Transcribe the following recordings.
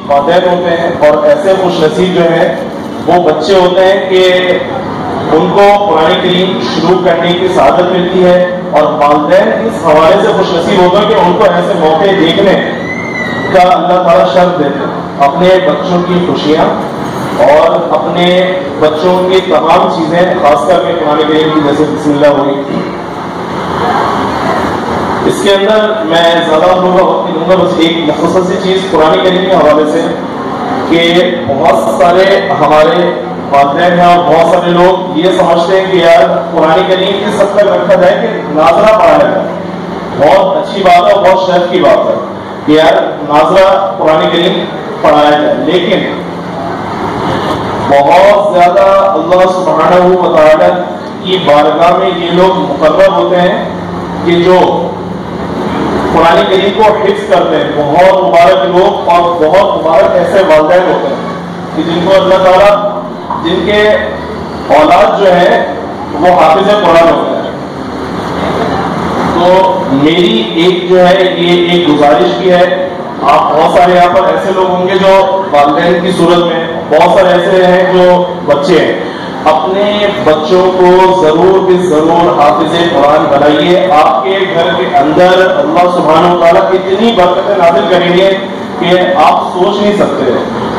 والدین ہوتے ہیں اور ایسے خوش نصیب جو ہیں وہ بچے ہوتے ہیں کہ ان کو قرآن کریم شروع کرنے کی سعادت ملتی ہے، اور والدین اس حوالے سے خوش نصیب ہوتے ہیں کہ ان کو ایسے موقع دیکھنے کا اللہ تعالیٰ شرط دیتے ہیں۔ اپنے بچوں کی خوشیاں اور اپنے بچوں کی تمام چیزیں، خاص کر کے قرآن کریم کی جیسے بسم اللہ ہوئی، اس کے اندر میں زیادہ لوگوں کا وقت نہیں دوں گا، بس ایک مختصر سی چیز قرآن کریم کے حوالے سے کہ بہت سارے ہمارے والدین ہیں اور بہت سارے لوگ یہ سمجھتے ہیں کہ یار قرآن کریم اس حد تک رکھا جائے کہ ناظرہ پڑھایا جائے، بہت اچھی بات ہے اور بہت شرف کی بات ہے کہ یار ناظرہ قرآن کریم پڑھایا جائے، لیکن بہت زیادہ اللہ سبحانہ و تعالی کی بارگاہ میں یہ لوگ مقرر ہوتے ہیں کہ جو قرآن کریم کو حفظ کرتے ہیں، بہت مبارک لوگ اور بہت مبارک ایسے والدین ہوتے ہیں کہ جن کو اللہ تعالیٰ، جن کے اولاد جو ہے وہ حافظ قرآن ہوتے ہیں۔ تو میری ایک جو ہے یہ ایک گزارش بھی ہے، آپ بہت سارے یہاں پر ایسے لوگ ہوں گے جو والدین کی صورت میں، بہت سارے ایسے ہیں جو بچے ہیں، اپنے بچوں کو ضرور بھی ضرور حافظ قرآن بنائیے۔ آپ کے گھر کے اندر اللہ سبحانہ و تعالیٰ اتنی برکتیں نازل کریں گے کہ آپ سوچ نہیں سکتے۔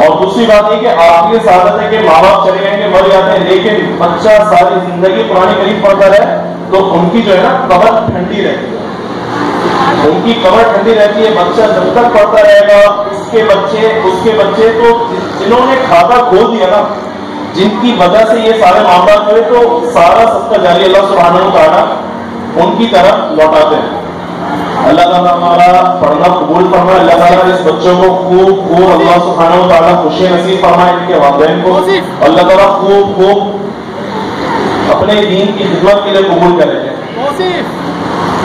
اور دوسری بات یہ کہ آپ کی سعادت ہے کہ ماں باپ چلے جائیں گے، مر جاتے ہیں، لیکن بچہ ساری زندگی قرآن کریم پڑھتا رہے تو ان کی جو ہے نا قبر ٹھنڈی رہتی ہے، ان کی قبر ٹھنڈی رہتی ہے۔ بچہ جب تک پڑھتا رہے گا، اس کے بچے تو جنہوں نے کھاتا کھول دیا نا، جن کی وجہ سے یہ سارے معاملات ہوئے، تو سارا صدقہ جاری اللہ سبحانہ و تعالیٰ ان کی طرف لوٹاتے ہیں۔ اللہ تعالیٰ ہمارا پڑھنا قبول فرمائے، اللہ تعالیٰ اس بچوں کو خوب اللہ سبحانہ و تعالیٰ خوشی نصیب فرمائے، ان کے والدین کو اللہ تعالیٰ خوب اپنے دین کی خدمت کے لیے قبول کرے۔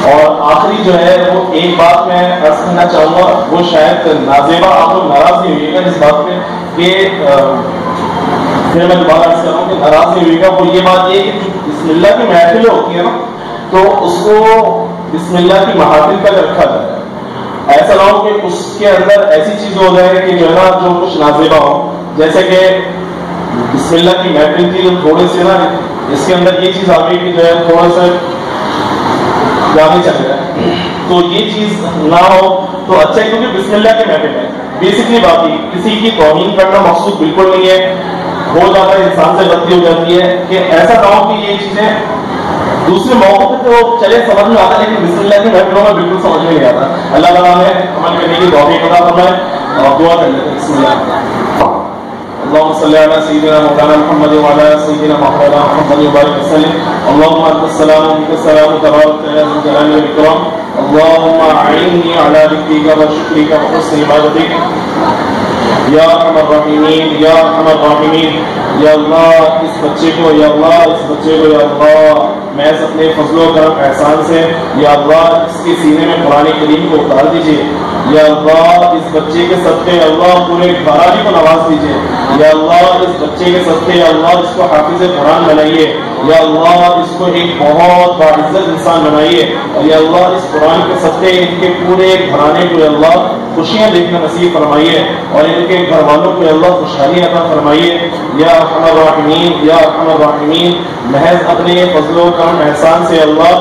اور آخری جو ہے وہ ایک بات میں عرض کرنا چاہوں گا، وہ شاید نازیبہ آپ لوگ ناراض نہیں ہوئے گا اس بات پہ کہ پھر میں دوبارہ عرض کر رہا ہوں کہ ناراض نہیں ہوئے گا، وہ یہ بات یہ کہ بسم اللہ کی محفلیں ہوتی ہیں نا، تو اس کو بسم اللہ کی محافل تک رکھا جائے، ایسا نہ ہو کہ اس کے اندر ایسی چیز ہو جائے کہ جو ہے نا جو کچھ نازیبہ ہو، جیسے کہ بسم اللہ کی محفل تھی جو تھوڑے سے نا اس کے اندر یہ چیز آ گئی کہ جو ہے تھوڑا سا جانے چل رہا ہے، تو یہ چیز نہ ہو تو اچھا ہے، کیونکہ بسم اللہ کی محفل ہے۔ بیسکلی بات یہ کسی کی توہین کرنا مقصود بالکل نہیں ہے، ہو جاتا ہے انسان سے غلطی ہو جاتی ہے، کہ ایسا نہ ہو کہ یہ چیزیں دوسرے موقع پہ تو چلے سمجھ میں آتا ہے، لیکن بسم اللہ کی محفلوں میں بالکل سمجھ میں نہیں آتا۔ اللہ تعالیٰ نے عمل کرنے کی توفیق عطا فرمائے، اور دعا کر لیتے ہیں۔ بسم اللہ، اللهم صل على سيدنا مولانا محمد وعلى سيدنا مولانا محمد وبارك وسلم۔ اللهم انت السلام ومنك السلام تبارك يا ذا الجلال والاكرام۔ اللهم اعني على ذكرك وشكرك وحسن عبادتك یا ارحم الراحمین، یا ارحم الراحمین۔ یا اللہ اس بچے کو، یا اللہ اس بچے کو، یا اللہ محض اپنے فضل و کرم احسان سے یا اللہ اس کے سینے میں قرآن کریم کو اتار دیجیے، یا اللہ اس بچے کے صدقے اللہ پورے گھرانے کو نواز دیجیے، یا اللہ اس بچے کے صدقے یا اللہ اس کو حافظ قرآن بنائیے، یا اللہ اس کو ایک بہت باعزت انسان بنائیے، اور یا اللہ اس قرآن کے صدقے ان کے پورے گھرانے کو یا اللہ خوشیاں دیکھنا نصیب فرمائیے، اور ان کے گھر والوں کو اللہ خوشحالی عطا فرمائیے، یا ارحم الراحمین، یا ارحم الراحمین۔ محض اپنے فضل و کرم احسان سے اللہ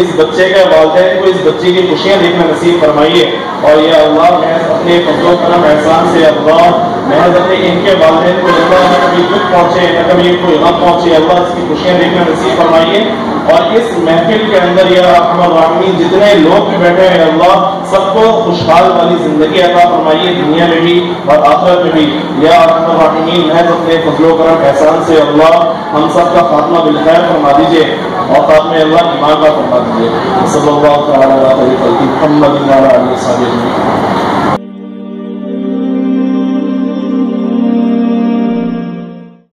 اس بچے کے والدین کو اس بچے کی خوشیاں دیکھنا نصیب فرمائیے، اور یا اللہ محض اپنے فضل و کرم احسان سے اللہ محض اپنے ان کے والدین کو اللہ نہ کبھی دکھ پہنچے نہ کبھی کوئی غم پہنچے، اللہ اس کی خوشیاں دیکھنا نصیب فرمائیے، اور اس محفل کے اندر یا ارحم الراحمین جتنے لوگ بھی بیٹھے ہیں اللہ سب کو خوشحال والی زندگی عطا فرمائیے، دنیا میں بھی اور آخرت میں بھی، یا ارحم الراحمین۔ محض اپنے فضل و کرم احسان سے اللہ ہم سب کا خاتمہ بالخیر فرما دیجیے، اور خاتمہ اللہ ایمان کا فرما دیجیے۔ صلی اللہ تعالی علیہ وسلم محمد وعلی آلہ وصحبہ۔